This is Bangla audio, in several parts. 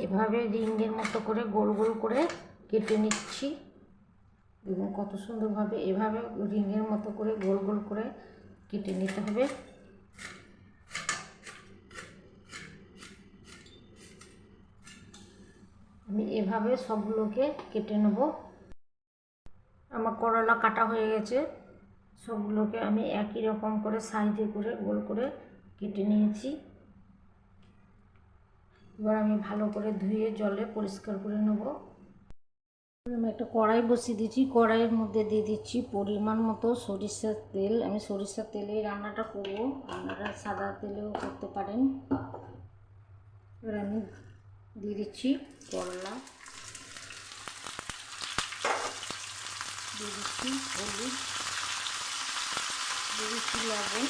এভাবে রিংয়ের মতো করে গোল গোল করে কেটে নিচ্ছি। দেখুন কত সুন্দরভাবে এভাবে রিংয়ের মতো করে গোল গোল করে কেটে নিতে হবে। আমি এভাবে সবগুলোকে কেটে নেব। আমার করলা কাটা হয়ে গেছে, সবগুলোকে আমি একই রকম করে সাইজে করে গোল করে কেটে নিয়েছি। এবার আমি ভালো করে ধুয়ে জলে পরিষ্কার করে নেব। আমি একটা কড়াই বসিয়ে দিচ্ছি, কড়াইয়ের মধ্যে দিয়ে দিচ্ছি পরিমাণ মতো সরিষার তেল। আমি সরিষার তেলে রান্নাটা করব, আপনারা সাদা তেলেও করতে পারেন। এবার আমি দিয়ে দিচ্ছি করলা, দিয়ে দিচ্ছি হলুদ, দিয়ে দিচ্ছি লবণ,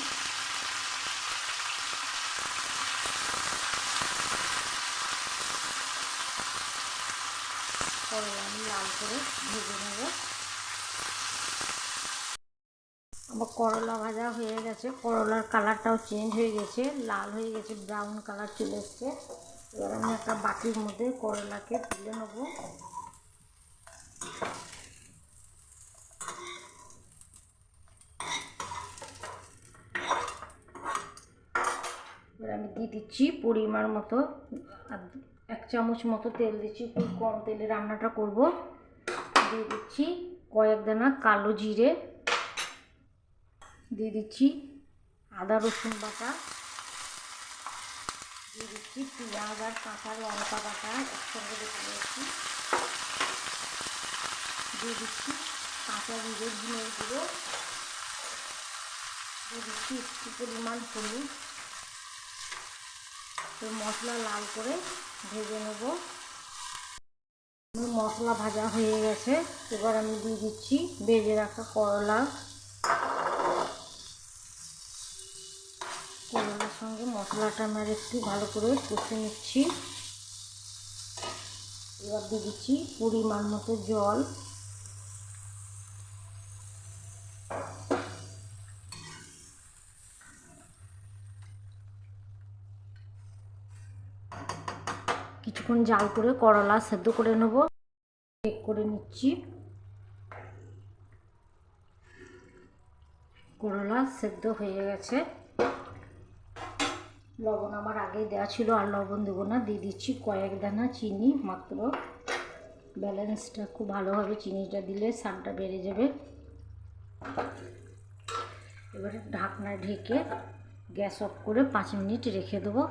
করলা আমি লাল করে ভেজে নেব। আমার করলা ভাজা হয়ে গেছে, করলার কালারটাও চেঞ্জ হয়ে গেছে, লাল হয়ে গেছে, ব্রাউন কালার চলে এসছে। এবার আমি একটা বাটির মধ্যে করলাকে তুলে নেব। এবার আমি দিয়ে দিচ্ছি পরিমাণ মতো, 1 চামচ মতো তেল দিচ্ছি, খুব কম তেলে রান্নাটা করব। দিয়ে দিচ্ছি কয়েক দানা কালো জিরে, দিয়ে দিচ্ছি আদা রসুন বাটা, দিয়ে দিচ্ছি পেঁয়াজ আর কাঁচা লঙ্কা বাটা একসঙ্গে রেখে দিচ্ছি, দিয়ে দিচ্ছি কাঁচা জিরে ধনের গুঁড়ো, দিয়ে দিচ্ছি একটু পরিমাণ হলুদ। তো মশলা লাল করে ভেজে নেব। মশলা ভাজা হয়ে গেছে, এবার আমি দিয়ে দিচ্ছি ভেজে রাখা করলা। করলার সঙ্গে মশলাটা আমার একটু ভালো করে কষে নিচ্ছি। এবার দিয়ে দিচ্ছি পরিমাণ মতো জল, কিছুক্ষণ জাল করে করলা সেদ্ধ করে নেব। চেক করে নিচ্ছি, করলা সেদ্ধ হয়ে গেছে। লবণ আমার আগেই দেওয়া ছিল, আর লবণ দেবো না। দিয়ে দিচ্ছি কয়েক দানা চিনি মাত্র, ব্যালেন্সটা খুব ভালো হবে, চিনিটা দিলে স্বাদটা বেড়ে যাবে। এবারে ঢাকনা ঢেকে গ্যাস অফ করে 5 মিনিট রেখে দেবো।